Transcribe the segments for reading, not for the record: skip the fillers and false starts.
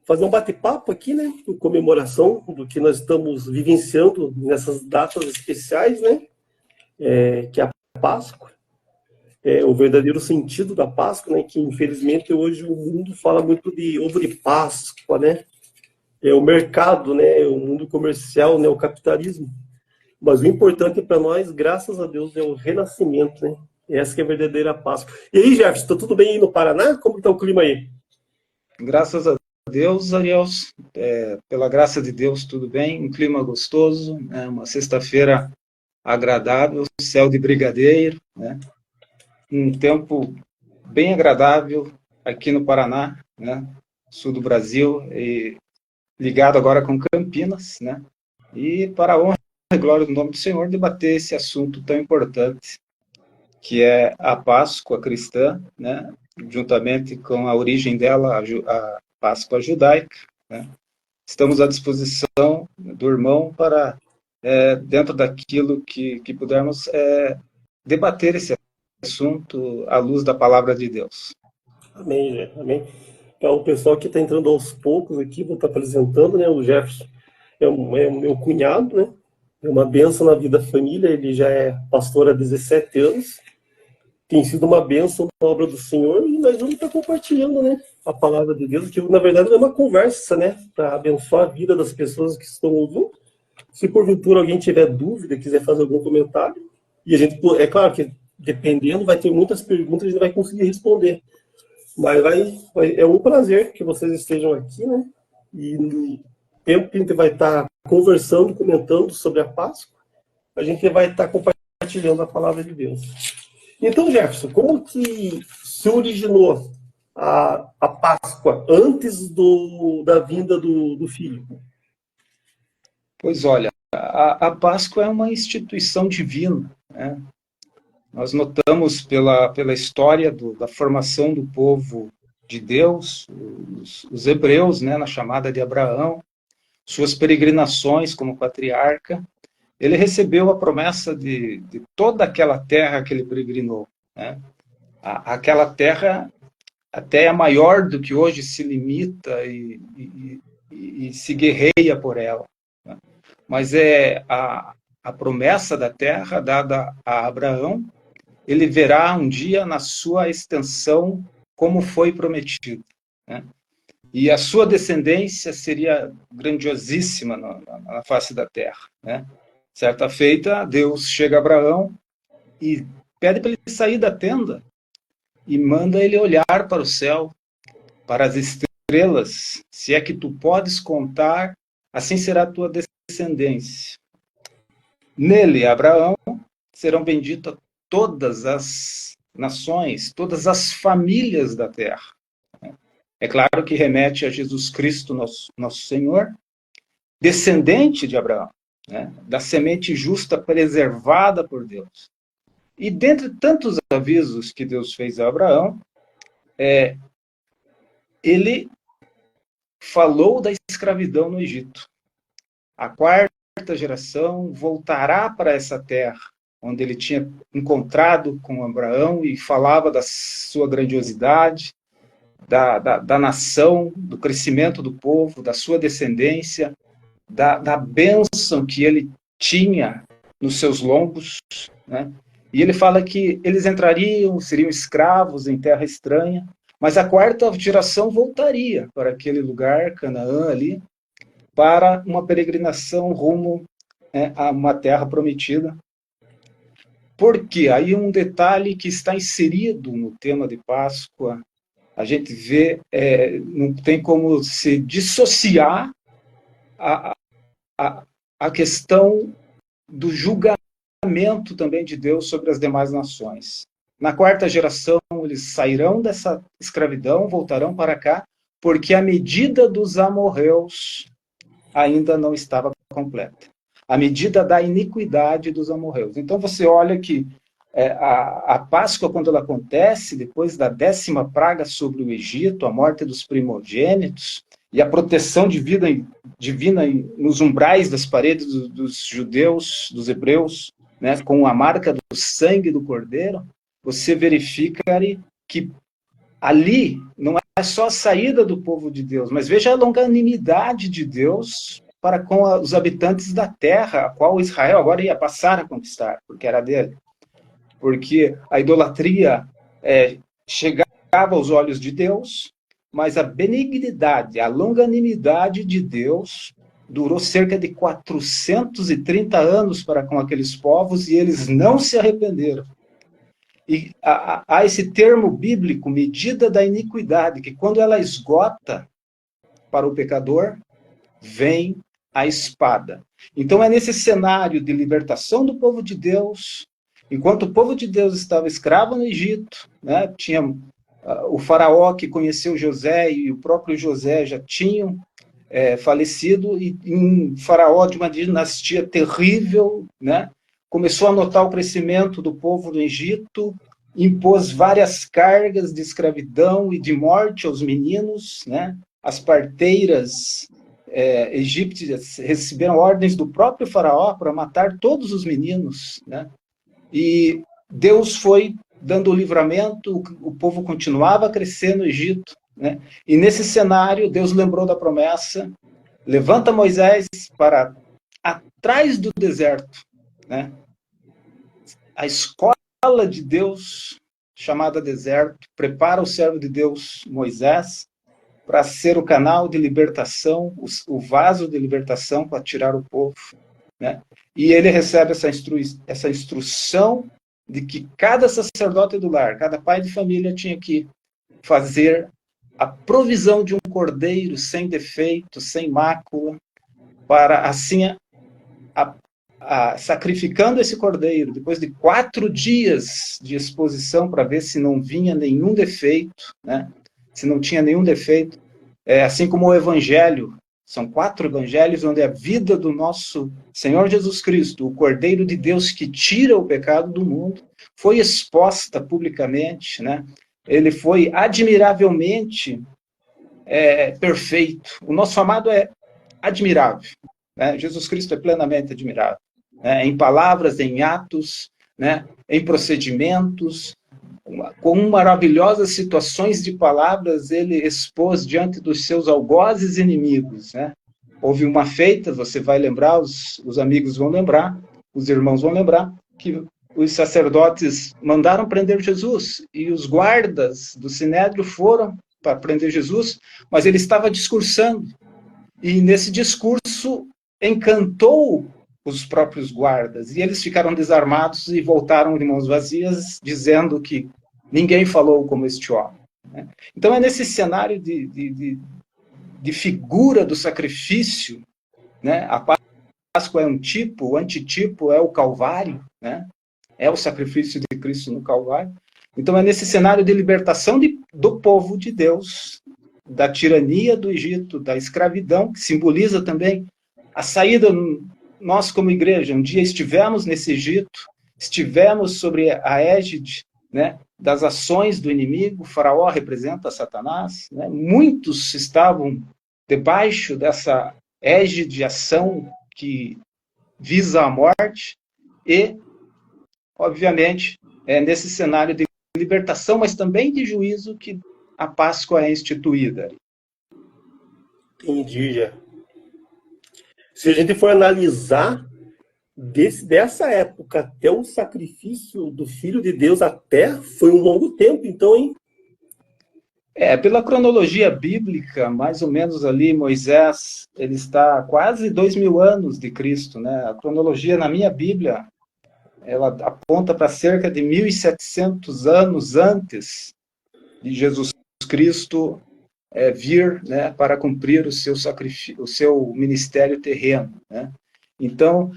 fazer um bate-papo aqui, né, em comemoração do que nós estamos vivenciando nessas datas especiais, né, que é a Páscoa, o verdadeiro sentido da Páscoa, né, que infelizmente hoje o mundo fala muito de ovo de Páscoa, né, o mercado, né, o mundo comercial, né, o capitalismo. Mas o importante para nós, graças a Deus, é o renascimento, né? Essa que é a verdadeira Páscoa. E aí, Jefferson, está tudo bem aí no Paraná? Como está o clima aí? Graças a Deus, Ariel, pela graça de Deus, tudo bem, um clima gostoso, né, uma sexta-feira agradável, céu de brigadeiro, né, um tempo bem agradável aqui no Paraná, né, sul do Brasil, e ligado agora com Campinas, né, e para a honra e glória do nome do Senhor, debater esse assunto tão importante, que é a Páscoa cristã, né, juntamente com a origem dela, a Páscoa judaica, né. Estamos à disposição do irmão para, dentro daquilo que pudermos, debater esse assunto à luz da palavra de Deus. Amém, Jefferson, amém. Então, o pessoal que está entrando aos poucos aqui, vou estar apresentando, né? O Jefferson é o meu cunhado, né? É uma bênção na vida da família, ele já é pastor há 17 anos, tem sido uma bênção na obra do Senhor e nós vamos estar compartilhando, né? A palavra de Deus, que na verdade é uma conversa, né? Para abençoar a vida das pessoas que estão ouvindo. Se porventura alguém tiver dúvida, quiser fazer algum comentário, e a gente, é claro que dependendo, vai ter muitas perguntas e a gente vai conseguir responder. Mas é um prazer que vocês estejam aqui, né? E no tempo que a gente vai estar conversando, comentando sobre a Páscoa, a gente vai estar compartilhando a palavra de Deus. Então, Jefferson, como que se originou a Páscoa antes da vinda do filho? Pois olha, a Páscoa é uma instituição divina, né? Nós notamos pela história da formação do povo de Deus, os hebreus, né, na chamada de Abraão, suas peregrinações como patriarca, ele recebeu a promessa de toda aquela terra que ele peregrinou, né? Aquela terra até é maior do que hoje se limita e se guerreia por ela, né? Mas a promessa da terra dada a Abraão, ele verá um dia na sua extensão como foi prometido, né? E a sua descendência seria grandiosíssima na face da terra, né? Certa feita, Deus chega a Abraão e pede para ele sair da tenda e manda ele olhar para o céu, para as estrelas, se é que tu podes contar, assim será a tua descendência. Nele, Abraão, serão benditas todas as nações, todas as famílias da terra. É claro que remete a Jesus Cristo, nosso Senhor, descendente de Abraão, né? Da semente justa preservada por Deus. E dentre tantos avisos que Deus fez a Abraão, ele falou da escravidão no Egito. A quarta geração voltará para essa terra, onde ele tinha encontrado com Abraão e falava da sua grandiosidade, da nação, do crescimento do povo, da sua descendência, da bênção que ele tinha nos seus lombos, né? E ele fala que eles entrariam, seriam escravos em terra estranha, mas a quarta geração voltaria para aquele lugar, Canaã ali, para uma peregrinação rumo a uma terra prometida. Porque aí um detalhe que está inserido no tema de Páscoa, a gente vê, não tem como se dissociar a questão do julgamento também de Deus sobre as demais nações. Na quarta geração, eles sairão dessa escravidão, voltarão para cá, porque a medida dos amorreus ainda não estava completa. A medida da iniquidade dos amorreus. Então você olha que a Páscoa, quando ela acontece, depois da 10ª praga sobre o Egito, a morte dos primogênitos, e a proteção divina nos umbrais das paredes dos judeus, dos hebreus, né, com a marca do sangue do cordeiro, você verifica que ali não só a saída do povo de Deus, mas veja a longanimidade de Deus para com os habitantes da terra, a qual Israel agora ia passar a conquistar, porque era dele. Porque a idolatria chegava aos olhos de Deus, mas a benignidade, a longanimidade de Deus durou cerca de 430 anos para com aqueles povos e eles não se arrependeram. E há esse termo bíblico, medida da iniquidade, que quando ela esgota para o pecador, vem a espada. Então é nesse cenário de libertação do povo de Deus, enquanto o povo de Deus estava escravo no Egito, né, tinha o faraó que conheceu José e o próprio José já tinham falecido, e um faraó de uma dinastia terrível, né, começou a notar o crescimento do povo no Egito, impôs várias cargas de escravidão e de morte aos meninos, né, as parteiras egípcias receberam ordens do próprio faraó para matar todos os meninos, né, e Deus foi dando o livramento, o povo continuava a crescer no Egito, né? E nesse cenário, Deus lembrou da promessa, levanta Moisés para atrás do deserto, né? A escola de Deus, chamada deserto, prepara o servo de Deus, Moisés, para ser o canal de libertação, o vaso de libertação para tirar o povo, né? E ele recebe essa instrução de que cada sacerdote do lar, cada pai de família tinha que fazer a provisão de um cordeiro sem defeito, sem mácula, para assim, sacrificando esse cordeiro, depois de 4 dias de exposição para ver se não vinha nenhum defeito, né? Se não tinha nenhum defeito, assim como o Evangelho, são 4 evangelhos onde a vida do nosso Senhor Jesus Cristo, o Cordeiro de Deus que tira o pecado do mundo, foi exposta publicamente, né? Ele foi admiravelmente perfeito. O nosso amado é admirável, né? Jesus Cristo é plenamente admirável, né? Em palavras, em atos, né? Em procedimentos, com maravilhosas situações de palavras, ele expôs diante dos seus algozes inimigos, né? Houve uma feita, você vai lembrar, os amigos vão lembrar, os irmãos vão lembrar, que os sacerdotes mandaram prender Jesus, e os guardas do Sinédrio foram para prender Jesus, mas ele estava discursando, e nesse discurso encantou os próprios guardas, e eles ficaram desarmados e voltaram de mãos vazias, dizendo que ninguém falou como este homem, né? Então é nesse cenário de figura do sacrifício, né? A Páscoa é um tipo, o antitipo é o Calvário, né? É o sacrifício de Cristo no Calvário. Então é nesse cenário de libertação do povo de Deus, da tirania do Egito, da escravidão, que simboliza também a saída. Nós, como igreja, um dia estivemos nesse Egito, estivemos sobre a égide, né, das ações do inimigo. O faraó representa Satanás, né? Muitos estavam debaixo dessa égide de ação que visa a morte e, obviamente, nesse cenário de libertação, mas também de juízo, que a Páscoa é instituída. Entendi, já. Se a gente for analisar dessa época até o sacrifício do Filho de Deus, até foi um longo tempo, então, hein? Pela cronologia bíblica, mais ou menos ali, Moisés, ele está quase 2000 anos de Cristo, né? A cronologia na minha Bíblia, ela aponta para cerca de 1700 anos antes de Jesus Cristo vir, né, para cumprir o seu sacrifício, o seu ministério terreno, né? Então,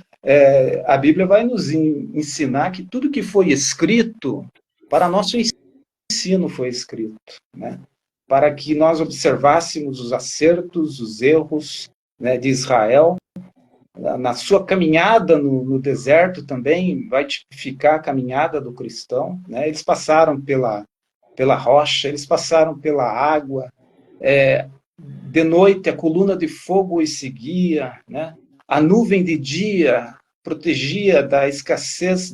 a Bíblia vai nos ensinar que tudo que foi escrito para nosso ensino foi escrito, né? Para que nós observássemos os acertos, os erros, né, de Israel. Na sua caminhada no deserto também vai tipificar a caminhada do cristão, né? Eles passaram pela rocha, eles passaram pela água, de noite a coluna de fogo os seguia, né? A nuvem de dia protegia da escassez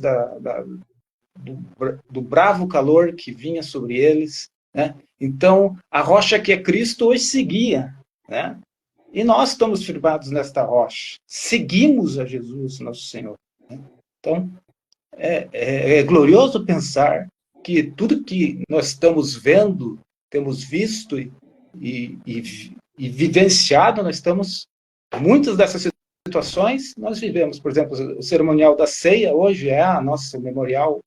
do bravo calor que vinha sobre eles, né? Então, a rocha que é Cristo hoje seguia, né? E nós estamos firmados nesta rocha. Seguimos a Jesus, nosso Senhor, né? Então, é glorioso pensar que tudo que nós estamos vendo, temos visto e vivenciado, muitas dessas situações nós vivemos. Por exemplo, o cerimonial da ceia hoje é a nosso memorial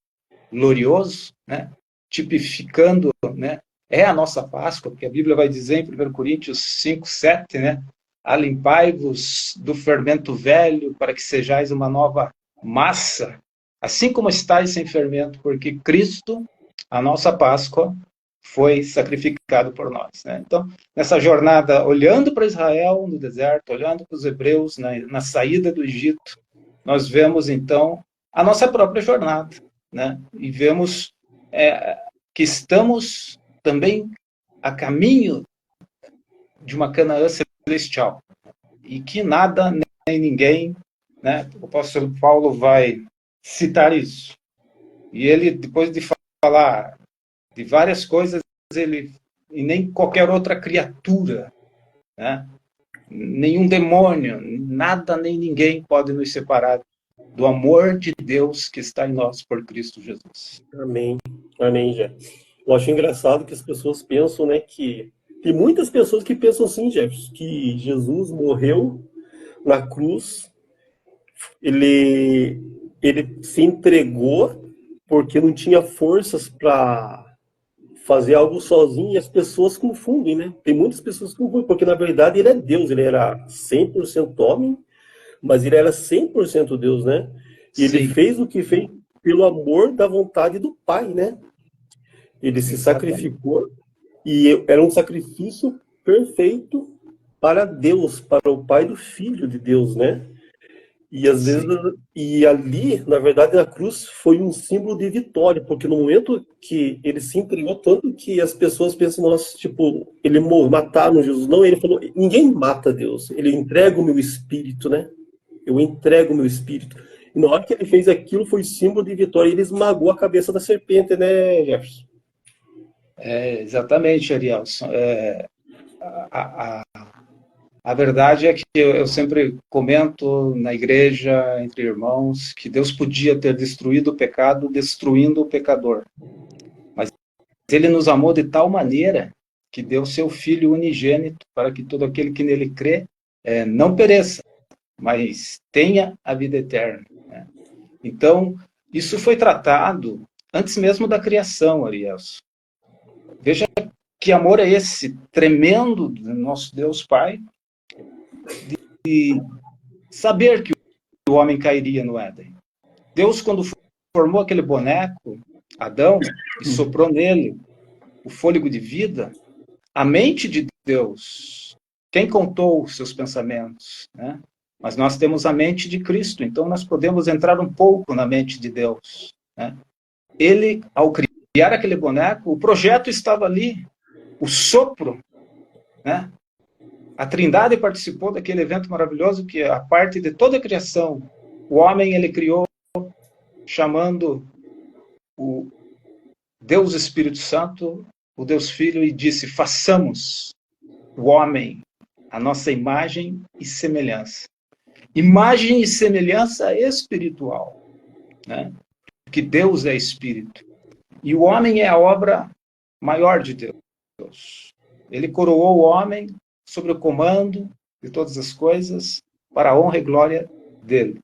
glorioso, né? Tipificando, né? É a nossa Páscoa, porque a Bíblia vai dizer em 1 Coríntios 5, 7, né? Alimpai-vos do fermento velho para que sejais uma nova massa, assim como estáis sem fermento, porque Cristo, a nossa Páscoa, foi sacrificado por nós, né? Então, nessa jornada, olhando para Israel no deserto, olhando para os hebreus na saída do Egito, nós vemos, então, a nossa própria jornada, né? E vemos que estamos também a caminho de uma Canaã celestial, e que nada nem ninguém, né? O apóstolo Paulo vai citar isso. E ele, depois de falar de várias coisas, e nem qualquer outra criatura, né? Nenhum demônio, nada nem ninguém pode nos separar do amor de Deus que está em nós por Cristo Jesus. Amém. Amém, Jé. Eu acho engraçado que as pessoas pensam, né, que... Tem muitas pessoas que pensam assim, Jefferson, que Jesus morreu na cruz, ele, ele se entregou porque não tinha forças para fazer algo sozinho, e as pessoas confundem, né? Tem muitas pessoas que confundem, porque na verdade ele é Deus, ele era 100% homem, mas ele era 100% Deus, né? E ele Sim, fez o que fez pelo amor da vontade do Pai, né? Ele se exatamente. sacrificou e era um sacrifício perfeito para Deus, para o Pai do Filho de Deus, né? E às vezes, Sim, e ali, na verdade, a cruz foi um símbolo de vitória, porque no momento que ele se entregou, tanto que as pessoas pensam, nossa, tipo, ele mataram Jesus. Não, ele falou, ninguém mata Deus, ele entrega o meu espírito, né? Eu entrego o meu espírito. E na hora que ele fez aquilo, foi símbolo de vitória, e ele esmagou a cabeça da serpente, né, Jefferson? exatamente, Arielson. A, a verdade é que eu sempre comento na igreja, entre irmãos, que Deus podia ter destruído o pecado destruindo o pecador. Mas ele nos amou de tal maneira que deu seu Filho unigênito para que todo aquele que nele crê não pereça, mas tenha a vida eterna, né? Então, isso foi tratado antes mesmo da criação, Arielson. Veja que amor é esse tremendo do nosso Deus Pai, e saber que o homem cairia no Éden. Deus, quando formou aquele boneco, Adão, e soprou nele o fôlego de vida, a mente de Deus, quem contou os seus pensamentos, né? Mas nós temos a mente de Cristo, então nós podemos entrar um pouco na mente de Deus, né? Ele, ao criar aquele boneco, o projeto estava ali, o sopro, né? A Trindade participou daquele evento maravilhoso que a parte de toda a criação, o homem ele criou chamando o Deus Espírito Santo, o Deus Filho, e disse: façamos o homem a nossa imagem e semelhança. Imagem e semelhança espiritual, né? Porque Deus é Espírito. E o homem é a obra maior de Deus. Ele coroou o homem sobre o comando de todas as coisas para a honra e glória dele.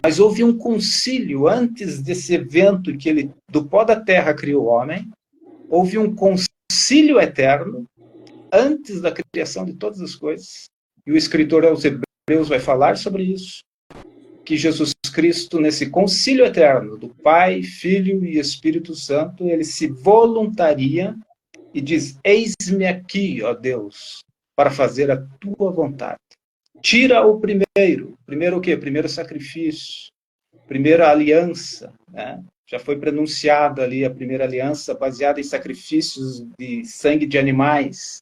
Mas houve um concílio antes desse evento que ele, do pó da terra, criou o homem. Houve um concílio eterno antes da criação de todas as coisas. E o escritor aos Hebreus vai falar sobre isso, que Jesus Cristo, nesse concílio eterno do Pai, Filho e Espírito Santo, ele se voluntaria e diz: eis-me aqui, ó Deus, para fazer a tua vontade. Tira o primeiro o quê? Primeiro sacrifício, primeira aliança, né? Já foi pronunciada ali a primeira aliança baseada em sacrifícios de sangue de animais.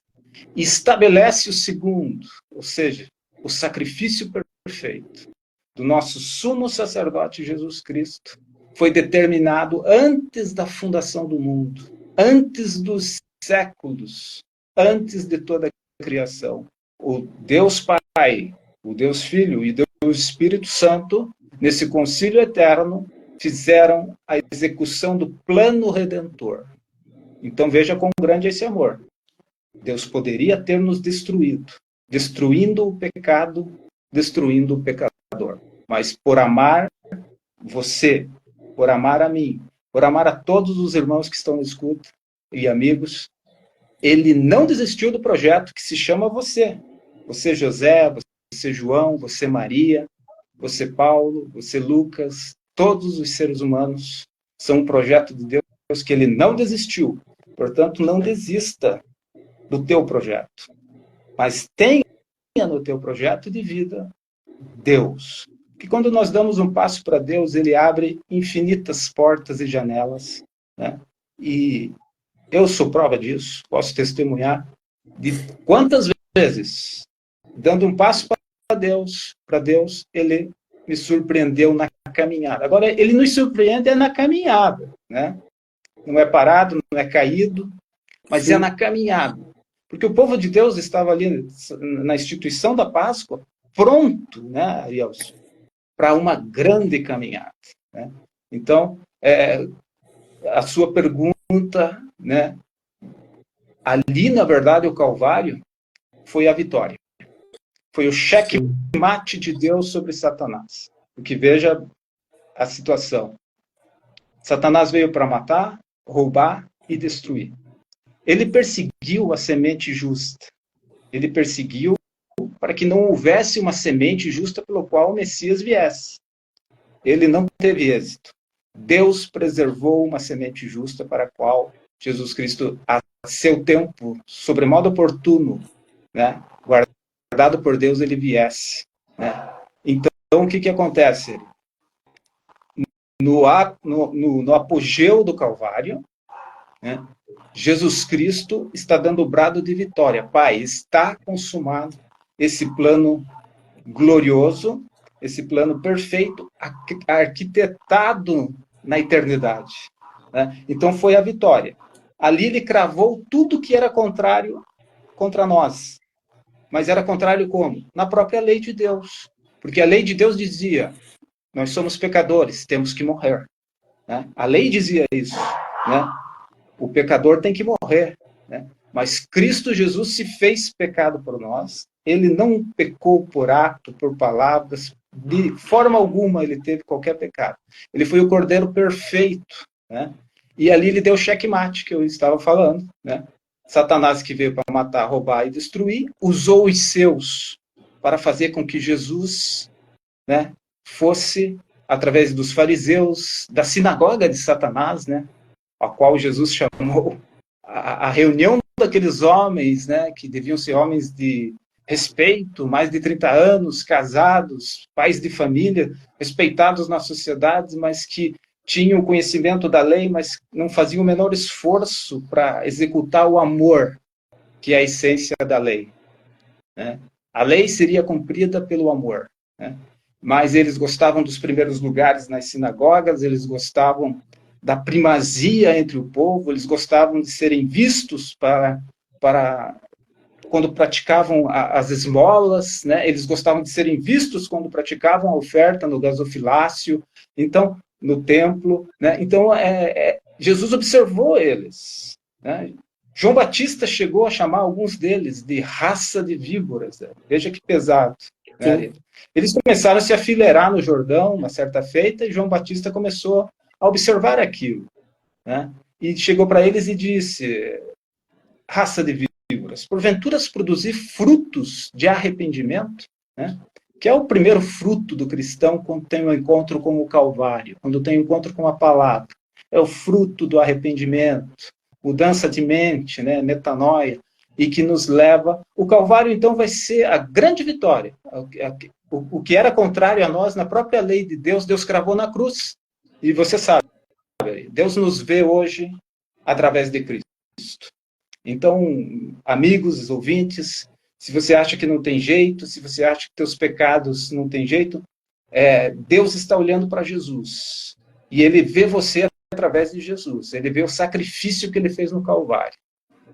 E estabelece o segundo, ou seja, o sacrifício perfeito do nosso sumo sacerdote Jesus Cristo foi determinado antes da fundação do mundo, antes dos séculos antes de toda a criação. O Deus Pai, o Deus Filho e o Deus Espírito Santo, nesse concílio eterno, fizeram a execução do plano redentor. Então veja quão grande é esse amor. Deus poderia ter nos destruído, destruindo o pecado, destruindo o pecador. Mas por amar você, por amar a mim, por amar a todos os irmãos que estão na escuta e amigos, ele não desistiu do projeto que se chama você. Você José, você João, você Maria, você Paulo, você Lucas, todos os seres humanos são um projeto de Deus que ele não desistiu. Portanto, não desista do teu projeto. Mas tenha no teu projeto de vida Deus. Que quando nós damos um passo para Deus, ele abre infinitas portas e janelas, né? E eu sou prova disso, posso testemunhar de quantas vezes, dando um passo para Deus, ele me surpreendeu na caminhada. Agora, ele nos surpreende na caminhada, né? Não é parado, não é caído, mas é na caminhada. Porque o povo de Deus estava ali na instituição da Páscoa, pronto, né, Arielson, para uma grande caminhada, né? Então, a sua pergunta, né, ali, na verdade, o Calvário foi a vitória. Foi o cheque-mate de Deus sobre Satanás. Porque veja a situação. Satanás veio para matar, roubar e destruir. Ele perseguiu a semente justa. Ele perseguiu para que não houvesse uma semente justa pelo qual o Messias viesse. Ele não teve êxito. Deus preservou uma semente justa para a qual Jesus Cristo, a seu tempo, sobremodo oportuno, né, guardado por Deus, ele viesse, né? Então, o que acontece? No apogeu do Calvário, né, Jesus Cristo está dando o brado de vitória. Pai, está consumado esse plano glorioso, esse plano perfeito, arquitetado na eternidade, né? Então foi a vitória. Ali ele cravou tudo que era contrário contra nós. Mas era contrário como? Na própria lei de Deus. Porque a lei de Deus dizia, nós somos pecadores, temos que morrer, né? A lei dizia isso, né? O pecador tem que morrer, né? Mas Cristo Jesus se fez pecado por nós. Ele não pecou por ato, por palavras, de forma alguma ele teve qualquer pecado. Ele foi o Cordeiro perfeito, né? E ali ele deu o checkmate que eu estava falando, né? Satanás, que veio para matar, roubar e destruir, usou os seus para fazer com que Jesus, né, fosse, através dos fariseus, da sinagoga de Satanás, né, a qual Jesus chamou a reunião daqueles homens, né, que deviam ser homens de respeito, mais de 30 anos, casados, pais de família, respeitados na sociedade, mas que tinham o conhecimento da lei, mas não faziam o menor esforço para executar o amor, que é a essência da lei, né? A lei seria cumprida pelo amor, né? Mas eles gostavam dos primeiros lugares nas sinagogas, eles gostavam da primazia entre o povo, eles gostavam de serem vistos para quando praticavam as esmolas, né? Eles gostavam de serem vistos quando praticavam a oferta no gasofilácio, então, no templo, né? Então, Jesus observou eles, né? João Batista chegou a chamar alguns deles de raça de víboras, né? Veja que pesado, né? Eles começaram a se afileirar no Jordão, uma certa feita, e João Batista começou a observar aquilo, né? E chegou para eles e disse, raça de víboras, porventura produzir frutos de arrependimento, né? Que é o primeiro fruto do cristão quando tem um encontro com o Calvário, quando tem um encontro com a palavra. É o fruto do arrependimento, mudança de mente, né? Metanoia, e que nos leva... O Calvário, então, vai ser a grande vitória. O que era contrário a nós, na própria lei de Deus, Deus cravou na cruz. E você sabe, Deus nos vê hoje através de Cristo. Então, amigos, ouvintes, se você acha que não tem jeito, se você acha que teus pecados não tem jeito, Deus está olhando para Jesus. E ele vê você através de Jesus. Ele vê o sacrifício que ele fez no Calvário.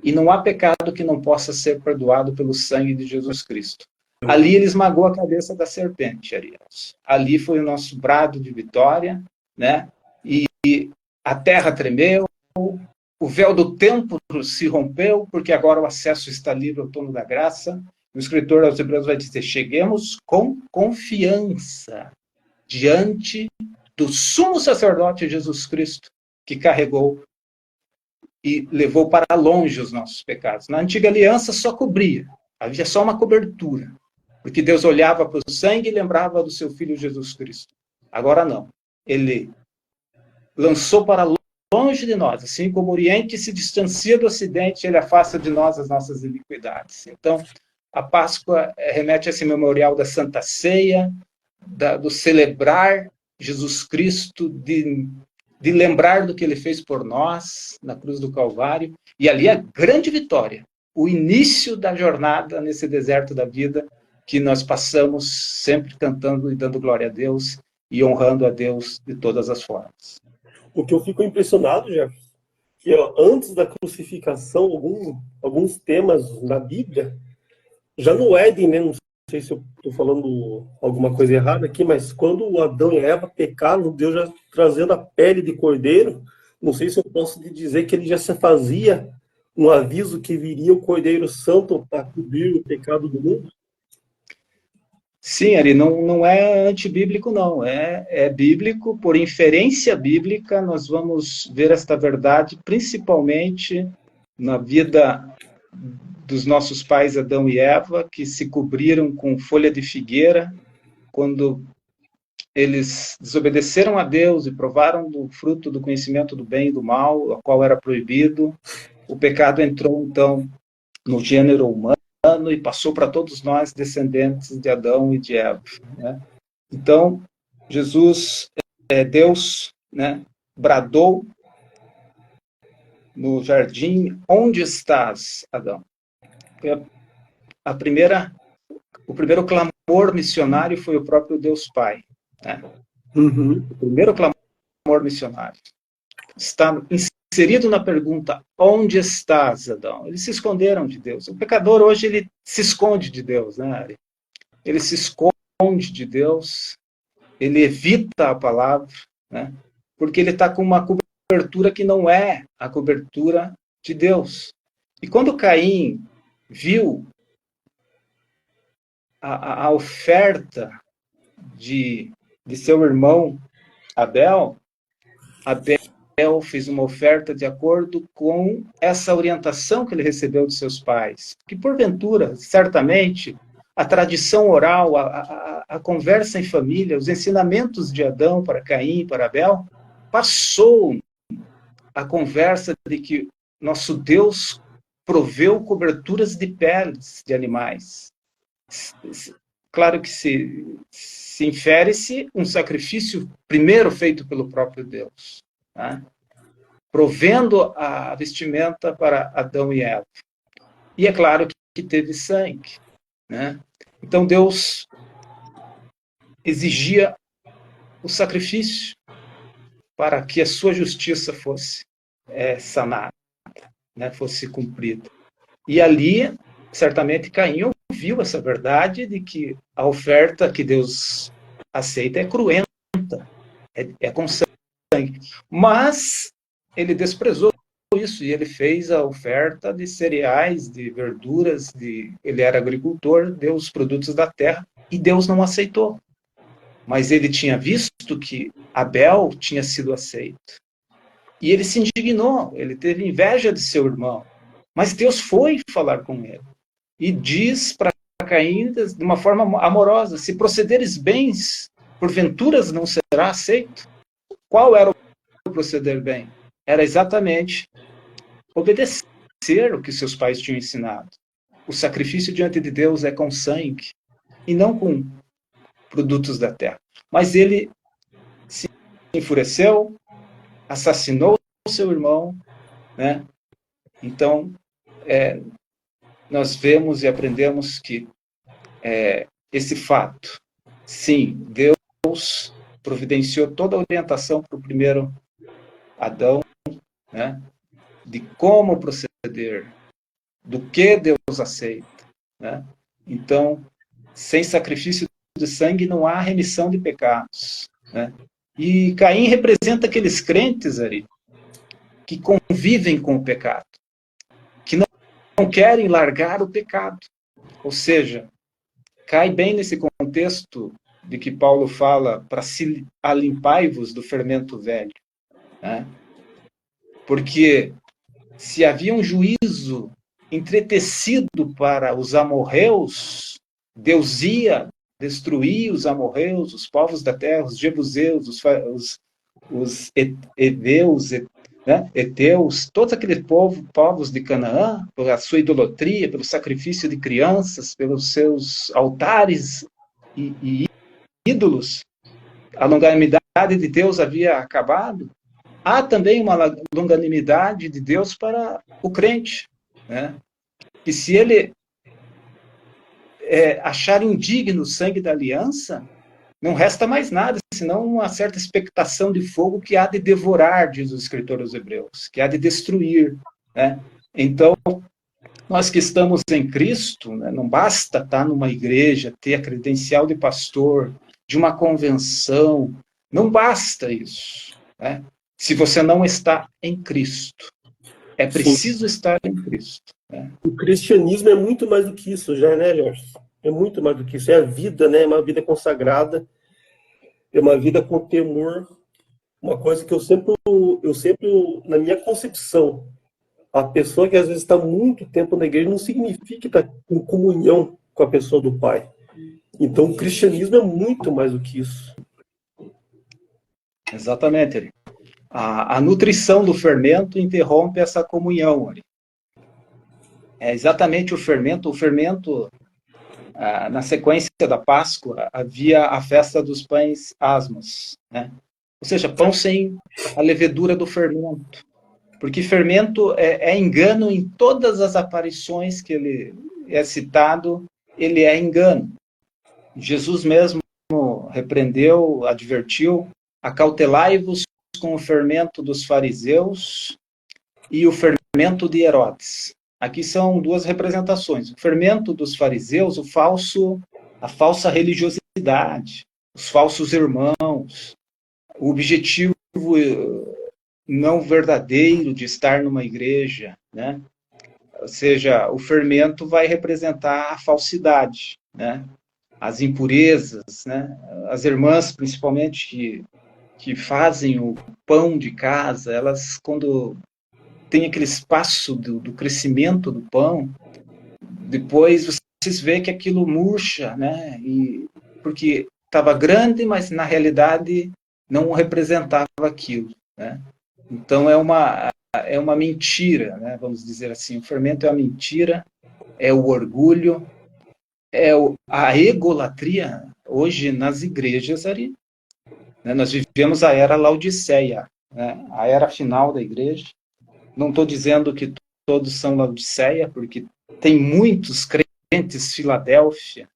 E não há pecado que não possa ser perdoado pelo sangue de Jesus Cristo. Ali ele esmagou a cabeça da serpente, Ariels. Ali foi o nosso brado de vitória, né? E a terra tremeu, o véu do templo se rompeu, porque agora o acesso está livre ao trono da graça. O escritor aos Hebreus vai dizer: cheguemos com confiança diante do sumo sacerdote Jesus Cristo, que carregou e levou para longe os nossos pecados. Na antiga aliança só cobria, havia só uma cobertura, porque Deus olhava para o sangue e lembrava do seu Filho Jesus Cristo. Agora não. Ele lançou para longe de nós, assim como o Oriente se distancia do Ocidente, ele afasta de nós as nossas iniquidades. Então, a Páscoa remete a esse memorial da Santa Ceia, do celebrar Jesus Cristo, de lembrar do que ele fez por nós na cruz do Calvário, e ali a grande vitória, o início da jornada nesse deserto da vida, que nós passamos sempre cantando e dando glória a Deus e honrando a Deus de todas as formas. O que eu fico impressionado, Jeff, que ó, antes da crucificação, alguns temas na Bíblia, já no Éden, né, não sei se eu estou falando alguma coisa errada aqui, mas quando o Adão e a Eva pecaram, Deus já trazendo a pele de cordeiro, não sei se eu posso lhe dizer que ele já se fazia um aviso que viria o Cordeiro Santo para cobrir o pecado do mundo. Sim, Ari, não é antibíblico, não. É bíblico, por inferência bíblica, nós vamos ver esta verdade, principalmente na vida dos nossos pais Adão e Eva, que se cobriram com folha de figueira, quando eles desobedeceram a Deus e provaram do fruto do conhecimento do bem e do mal, o qual era proibido. O pecado entrou, então, no gênero humano, e passou para todos nós, descendentes de Adão e de Eva. Né? Então, Jesus, Deus, né, bradou no jardim: onde estás, Adão? O primeiro clamor missionário foi o próprio Deus Pai. Né? O primeiro clamor missionário está inserido na pergunta: onde estás, Adão? Eles se esconderam de Deus. O pecador hoje ele se esconde de Deus, né? Ele se esconde de Deus, ele evita a palavra, né? Porque ele está com uma cobertura que não é a cobertura de Deus. E quando Caim viu a oferta de seu irmão Abel fez uma oferta de acordo com essa orientação que ele recebeu de seus pais. Que, porventura, certamente, a tradição oral, a conversa em família, os ensinamentos de Adão para Caim e para Abel, passou a conversa de que nosso Deus proveu coberturas de peles de animais. Claro que se infere-se um sacrifício primeiro feito pelo próprio Deus, né? Provendo a vestimenta para Adão e Eva. E é claro que teve sangue, né? Então Deus exigia o sacrifício para que a sua justiça fosse sanada, né? Fosse cumprida. E ali, certamente, Caim ouviu essa verdade de que a oferta que Deus aceita é cruenta, é com sangue. Mas ele desprezou isso e ele fez a oferta de cereais, de verduras, ele era agricultor, deu os produtos da terra e Deus não aceitou. Mas ele tinha visto que Abel tinha sido aceito. E ele se indignou, ele teve inveja de seu irmão. Mas Deus foi falar com ele. E diz para Caim, de uma forma amorosa: se procederes bens, porventura não será aceito? Qual era o proceder bem? Era exatamente obedecer o que seus pais tinham ensinado. O sacrifício diante de Deus é com sangue, e não com produtos da terra. Mas ele se enfureceu, assassinou seu irmão, né? Então, nós vemos e aprendemos que esse fato, sim, Deus providenciou toda a orientação para o primeiro Adão, né, de como proceder, do que Deus aceita, né? Então, sem sacrifício de sangue não há remissão de pecados, né? E Caim representa aqueles crentes ali que convivem com o pecado, que não querem largar o pecado. Ou seja, cai bem nesse contexto de que Paulo fala para se alimpai-vos do fermento velho, né? Porque se havia um juízo entretecido para os amorreus, Deus ia destruir os amorreus, os povos da terra, os jebuseus, os heveus, né, eteus, todos aqueles povos de Canaã, pela sua idolatria, pelo sacrifício de crianças, pelos seus altares e ídolos, a longanimidade de Deus havia acabado. Há também uma longanimidade de Deus para o crente, né? E se ele achar indigno o sangue da aliança, não resta mais nada, senão uma certa expectação de fogo que há de devorar, diz o escritor aos Hebreus, que há de destruir, né? Então, nós que estamos em Cristo, né, não basta estar numa igreja, ter a credencial de pastor, de uma convenção, não basta isso, né? Se você não está em Cristo. É preciso estar em Cristo, né? O cristianismo é muito mais do que isso já, né, Jorge? É muito mais do que isso. É a vida, né? É uma vida consagrada, é uma vida com temor. Uma coisa que eu sempre, na minha concepção, a pessoa que às vezes está muito tempo na igreja não significa estar em comunhão com a pessoa do Pai. Então, o cristianismo é muito mais do que isso. Exatamente. A nutrição do fermento interrompe essa comunhão. É exatamente o fermento. O fermento, na sequência da Páscoa, havia a festa dos pães asmos, né? Ou seja, pão sem a levedura do fermento. Porque fermento é engano em todas as aparições que ele é citado, ele é engano. Jesus mesmo repreendeu, advertiu, acautelai-vos com o fermento dos fariseus e o fermento de Herodes. Aqui são duas representações. O fermento dos fariseus, a falsa religiosidade, os falsos irmãos, o objetivo não verdadeiro de estar numa igreja, né? Ou seja, o fermento vai representar a falsidade, né? As impurezas, né? As irmãs, principalmente, que fazem o pão de casa, elas, quando tem aquele espaço do crescimento do pão, depois vocês veem que aquilo murcha, né? Porque estava grande, mas na realidade não representava aquilo, né? Então é uma mentira, né? Vamos dizer assim. O fermento é a mentira, é o orgulho, a egolatria. Hoje nas igrejas ali, né, nós vivemos a era Laodiceia, né, a era final da igreja. Não estou dizendo que todos são Laodiceia, porque tem muitos crentes Filadélfia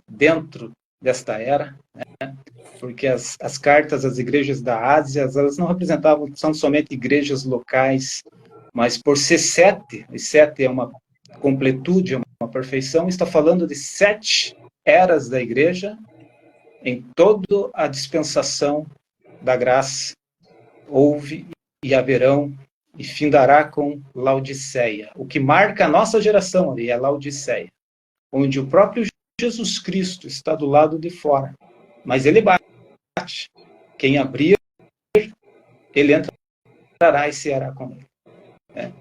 dentro desta era, né, porque as cartas às igrejas da Ásia, elas não representavam, são somente igrejas locais, mas por ser 7, e 7 é uma completude, é uma perfeição, está falando de 7 eras da igreja, em toda a dispensação da graça, houve e haverão, e findará com Laodiceia. O que marca a nossa geração ali é Laodiceia, onde o próprio Jesus Cristo está do lado de fora, mas ele bate. Quem abrir, ele entrará e ceará com ele. É.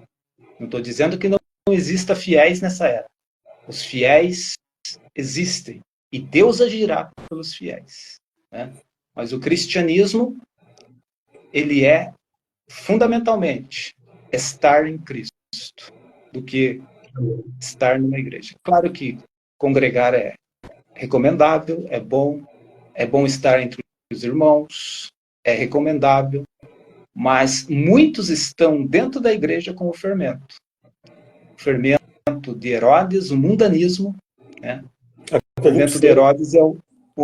Não estou dizendo que não exista fiéis nessa era. Os fiéis existem. E Deus agirá pelos fiéis, né? Mas o cristianismo, ele é fundamentalmente estar em Cristo, do que estar numa igreja. Claro que congregar é recomendável, é bom estar entre os irmãos, é recomendável, mas muitos estão dentro da igreja com o fermento. O fermento de Herodes, o mundanismo, né? O fermento de Herodes é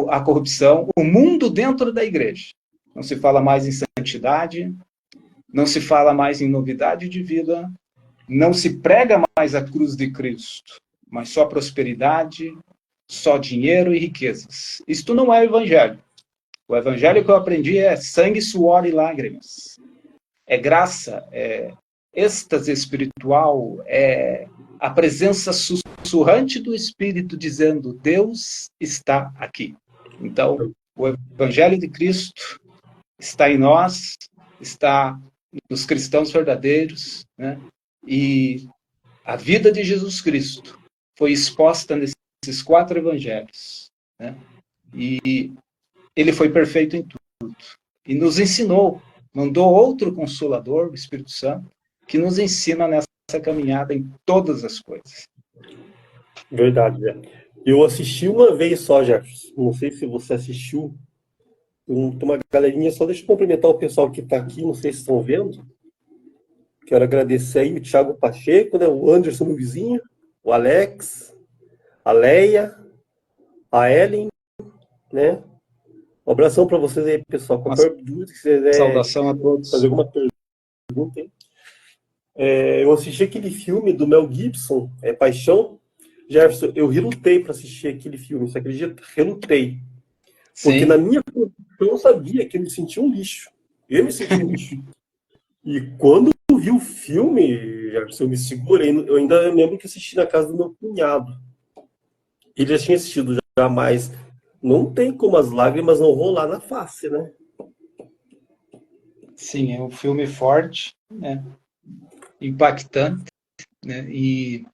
a corrupção, o mundo dentro da igreja. Não se fala mais em santidade, não se fala mais em novidade de vida, não se prega mais a cruz de Cristo, mas só prosperidade, só dinheiro e riquezas. Isto não é o evangelho. O evangelho que eu aprendi é sangue, suor e lágrimas. É graça, é êxtase espiritual, é a presença sussurrante do Espírito dizendo: Deus está aqui. Então, o evangelho de Cristo está em nós, está nos cristãos verdadeiros, né? E a vida de Jesus Cristo foi exposta nesses 4 evangelhos, né? E ele foi perfeito em tudo. E nos ensinou, mandou outro Consolador, o Espírito Santo, que nos ensina nessa caminhada em todas as coisas. Verdade, né? Eu assisti uma vez só, Jefferson. Não sei se você assistiu. Tem uma galerinha, só deixa eu cumprimentar o pessoal que está aqui, não sei se estão vendo. Quero agradecer aí o Thiago Pacheco, né? O Anderson, meu vizinho, o Alex, a Leia, a Ellen, né? Um abração para vocês aí, pessoal. Qualquer dúvida que vocês Saudação a todos. fazer alguma pergunta, hein? Eu assisti aquele filme do Mel Gibson, Paixão. Jefferson, eu relutei para assistir aquele filme, você acredita? Relutei. Porque Sim. na minha condição eu sabia que eu me sentia um lixo. Eu me sentia um lixo. E quando eu vi o filme, Jefferson, eu me segurei. Eu ainda lembro que assisti na casa do meu cunhado. Ele já tinha assistido já, mas não tem como as lágrimas não rolar na face, né? Sim, é um filme forte, né? Impactante, né? E,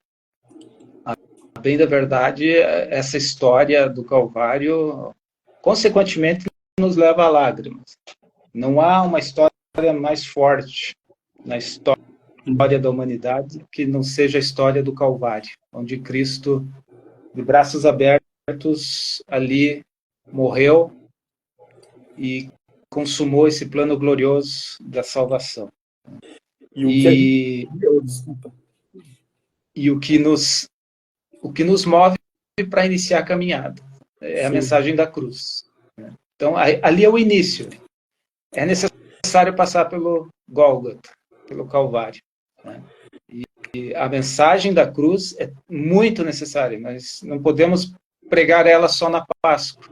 a bem da verdade, essa história do Calvário, consequentemente, nos leva a lágrimas. Não há uma história mais forte na história da humanidade que não seja a história do Calvário, onde Cristo, de braços abertos, ali morreu e consumou esse plano glorioso da salvação. Desculpa. E o que nos move para iniciar a caminhada é a mensagem da cruz. Então, ali é o início. É necessário passar pelo Gólgota, pelo Calvário. Né? E a mensagem da cruz é muito necessária. Nós não podemos pregar ela só na Páscoa,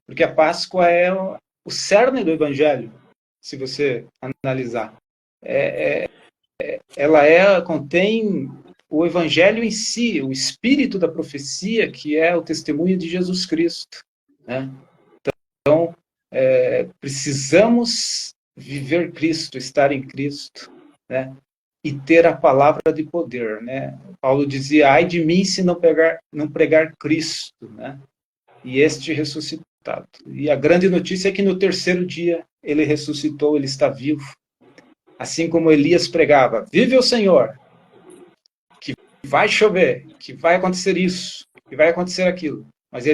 porque a Páscoa é o cerne do Evangelho, se você analisar. Ela contém o Evangelho em si, o espírito da profecia, que é o testemunho de Jesus Cristo. Né? Então, precisamos viver Cristo, estar em Cristo, né? E ter a palavra de poder, né? Paulo dizia: ai de mim se não pregar Cristo, né? E este ressuscitado. E a grande notícia é que no 3º dia ele ressuscitou, ele está vivo. Assim como Elias pregava: vive o Senhor, que vai chover, que vai acontecer isso, que vai acontecer aquilo. Mas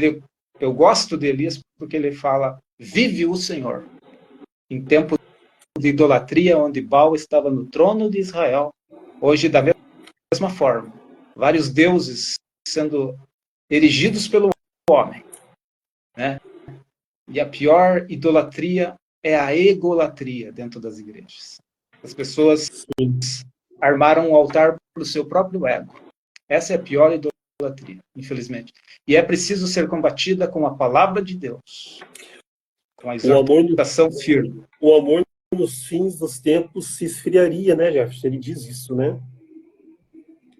eu gosto de Elias porque ele fala: vive o Senhor. Em tempo de idolatria, onde Baal estava no trono de Israel, hoje da mesma forma, vários deuses sendo erigidos pelo homem, né? E a pior idolatria é a egolatria dentro das igrejas. As pessoas armaram um altar para o seu próprio ego. Essa é a pior idolatria, infelizmente. E é preciso ser combatida com a palavra de Deus, com a exortação firme. O amor nos fins dos tempos se esfriaria, né, Jefferson? Ele diz isso, né?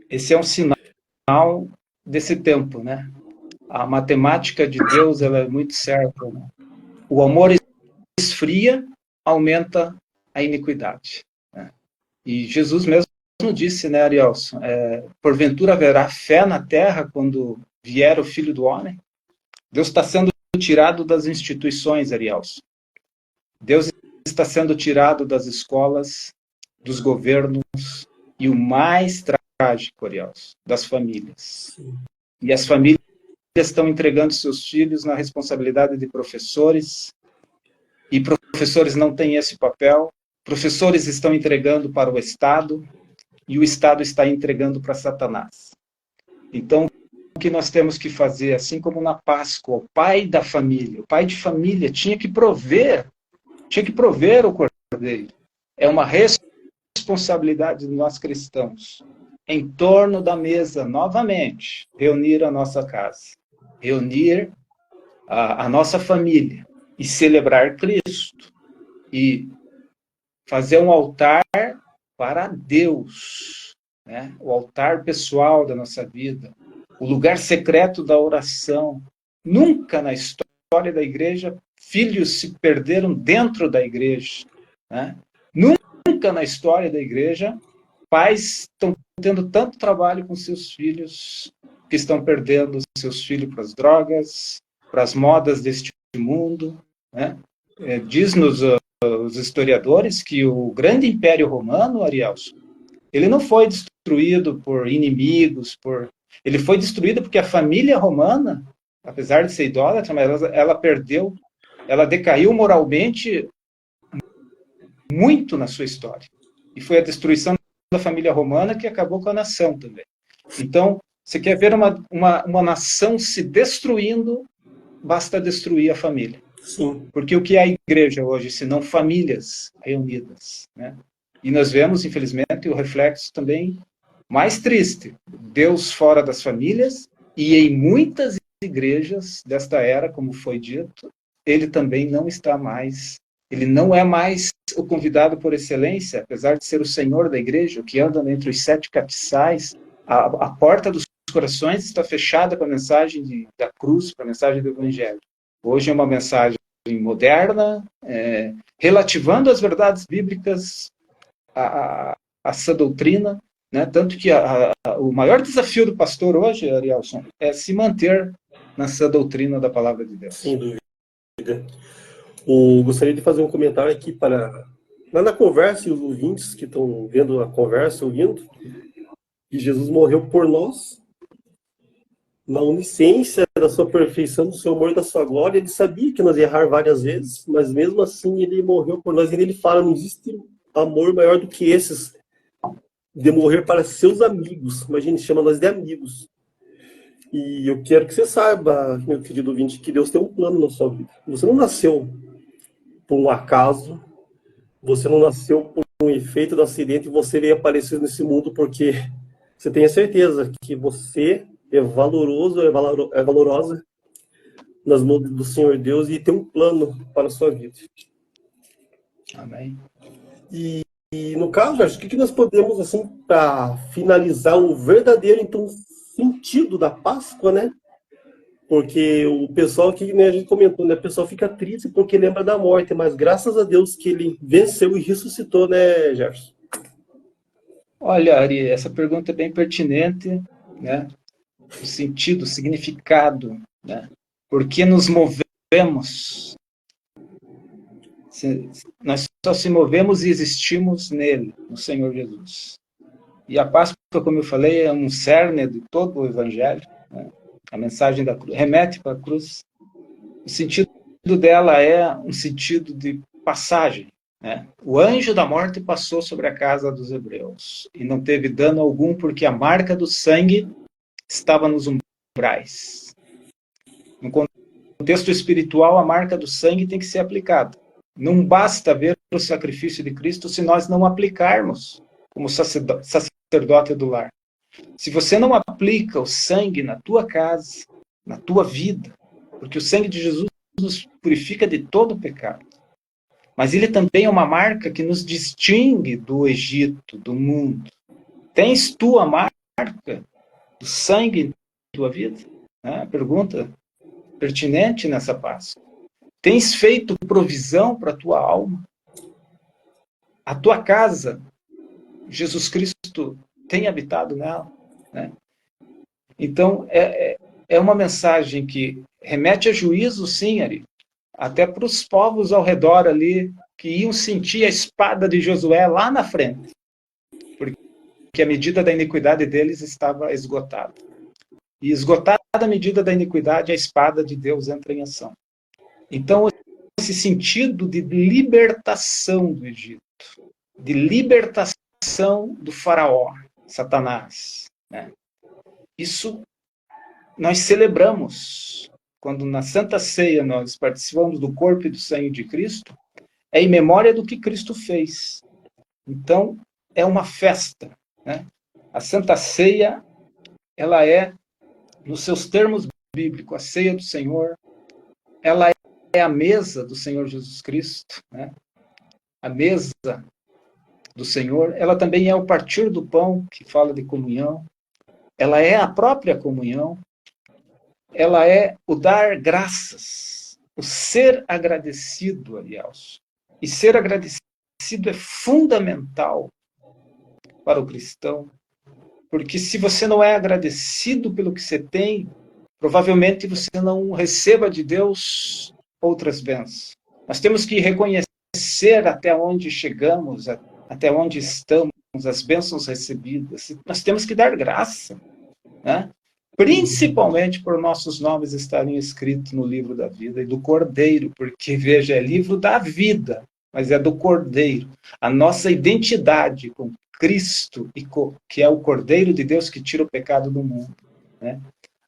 Esse é um sinal desse tempo, né? A matemática de Deus, ela é muito certa, né? O amor esfria, aumenta a iniquidade. Né? E Jesus mesmo disse, né, Arielson, porventura haverá fé na terra quando vier o Filho do Homem? Deus está sendo tirado das instituições, Arielson. Deus está sendo tirado das escolas, dos governos, e o mais trágico, Arielson, das famílias. E as famílias estão entregando seus filhos na responsabilidade de professores, e professores não têm esse papel, professores estão entregando para o Estado, e o Estado está entregando para Satanás. Então, o que nós temos que fazer, assim como na Páscoa, o pai da família, o pai de família tinha que prover o cordeiro. É uma responsabilidade de nós cristãos em torno da mesa novamente, reunir a nossa casa, reunir a nossa família e celebrar Cristo e fazer um altar para Deus, né? O altar pessoal da nossa vida, o lugar secreto da oração. Nunca na história da igreja filhos se perderam dentro da igreja, né? Nunca na história da igreja pais estão tendo tanto trabalho com seus filhos que estão perdendo seus filhos para as drogas, para as modas deste mundo, né? Diz-nos os historiadores que o grande Império Romano, Arielson, ele não foi destruído por inimigos, ele foi destruído porque a família romana, apesar de ser idólatra, mas ela perdeu, ela decaiu moralmente muito na sua história. E foi a destruição da família romana que acabou com a nação também. Então, você quer ver uma nação se destruindo, basta destruir a família. Sim. Porque o que é a igreja hoje, se não famílias reunidas, né? E nós vemos, infelizmente, o reflexo também mais triste. Deus fora das famílias, e em muitas igrejas desta era, como foi dito, ele também não está mais, ele não é mais o convidado por excelência, apesar de ser o senhor da igreja, o que anda entre os 7 castiçais, a porta dos corações está fechada para a mensagem da cruz, para a mensagem do evangelho. Hoje é uma mensagem moderna, relativando as verdades bíblicas, a sã doutrina, né? Tanto que o maior desafio do pastor hoje, Arielson, é se manter na sã doutrina da palavra de Deus. Sem dúvida. Gostaria de fazer um comentário aqui para lá na conversa, e os ouvintes que estão vendo a conversa, ouvindo, que Jesus morreu por nós, na onisciência da sua perfeição, do seu amor e da sua glória. Ele sabia que nós ia errar várias vezes, mas mesmo assim ele morreu por nós. E ele fala, não existe amor maior do que esses, de morrer para seus amigos. Imagine, chama nós de amigos. E eu quero que você saiba, meu querido ouvinte, que Deus tem um plano na sua vida. Você não nasceu por um acaso, você não nasceu por um efeito do acidente e você veio aparecer nesse mundo porque você tem a certeza que você é valoroso, é valorosa nas mãos do Senhor Deus e tem um plano para a sua vida. Amém. E no caso, acho que o que nós podemos, assim, para finalizar o verdadeiro, então, sentido da Páscoa, né? Porque o pessoal que, né, a gente comentou, né? O pessoal fica triste porque lembra da morte, mas graças a Deus que ele venceu e ressuscitou, né, Jefferson? Olha, Ari, essa pergunta é bem pertinente, né? O sentido, o significado, né? Por que nos movemos? Nós só se movemos e existimos nele, no Senhor Jesus. E a Páscoa, como eu falei, é um cerne de todo o Evangelho, né? A mensagem da cruz remete para a cruz. O sentido dela é um sentido de passagem, né? O anjo da morte passou sobre a casa dos hebreus e não teve dano algum porque a marca do sangue estava nos umbrais. No contexto espiritual, a marca do sangue tem que ser aplicada. Não basta ver o sacrifício de Cristo se nós não aplicarmos como sacerdote do lar. Se você não aplica o sangue na tua casa, na tua vida, porque o sangue de Jesus nos purifica de todo o pecado, mas ele também é uma marca que nos distingue do Egito, do mundo. Tens tu a marca do sangue em tua vida? A pergunta pertinente nessa Páscoa. Tens feito provisão para a tua alma? A tua casa, Jesus Cristo tem habitado nela, né? Então, é uma mensagem que remete a juízo, sim, Ari, até para os povos ao redor ali, que iam sentir a espada de Josué lá na frente, porque a medida da iniquidade deles estava esgotada. E esgotada a medida da iniquidade, a espada de Deus entra em ação. Então, esse sentido de libertação do Egito, de libertação do faraó, Satanás, né? Isso nós celebramos quando na Santa Ceia nós participamos do corpo e do sangue de Cristo, é em memória do que Cristo fez. Então, é uma festa, né? A Santa Ceia, ela é, nos seus termos bíblicos, a ceia do Senhor, ela é a mesa do Senhor Jesus Cristo, né? A mesa do Senhor, ela também é o partir do pão, que fala de comunhão, ela é a própria comunhão, ela é o dar graças, o ser agradecido, aliás. E ser agradecido é fundamental para o cristão, porque se você não é agradecido pelo que você tem, provavelmente você não receba de Deus outras bênçãos. Nós temos que reconhecer até onde chegamos, até onde estamos, as bênçãos recebidas. Nós temos que dar graça, né? Principalmente por nossos nomes estarem escritos no livro da vida e do Cordeiro, porque, veja, é livro da vida, mas é do Cordeiro. A nossa identidade com Cristo, que é o Cordeiro de Deus que tira o pecado do mundo, né?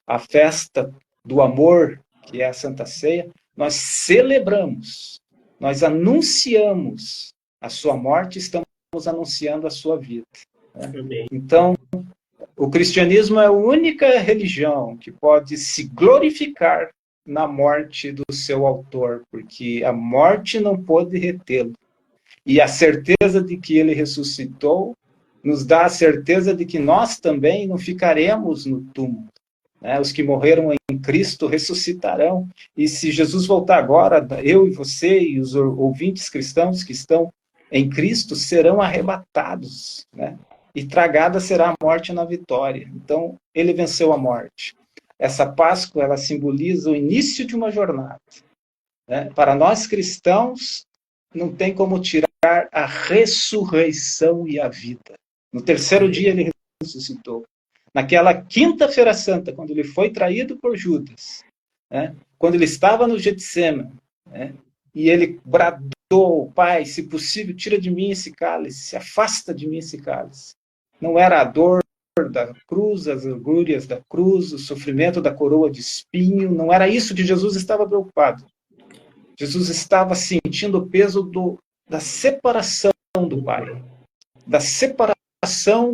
A festa do amor, que é a Santa Ceia, nós celebramos, nós anunciamos a sua morte, estamos anunciando a sua vida, né? Então, o cristianismo é a única religião que pode se glorificar na morte do seu autor, porque a morte não pôde retê-lo. E a certeza de que ele ressuscitou nos dá a certeza de que nós também não ficaremos no túmulo, né? Os que morreram em Cristo ressuscitarão. E se Jesus voltar agora, eu e você e os ouvintes cristãos que estão em Cristo serão arrebatados, né? E tragada será a morte na vitória. Então, ele venceu a morte. Essa Páscoa, ela simboliza o início de uma jornada, né? Para nós cristãos, não tem como tirar a ressurreição e a vida. No terceiro dia, ele ressuscitou. Naquela quinta-feira santa, quando ele foi traído por Judas, né? Quando ele estava no Getsêmani, né? E ele bradou: Pai, se possível, tira de mim esse cálice, se afasta de mim esse cálice. Não era a dor da cruz, as agulhas da cruz, o sofrimento da coroa de espinho, não era isso que Jesus estava preocupado. Jesus estava sentindo o peso da separação do Pai, da separação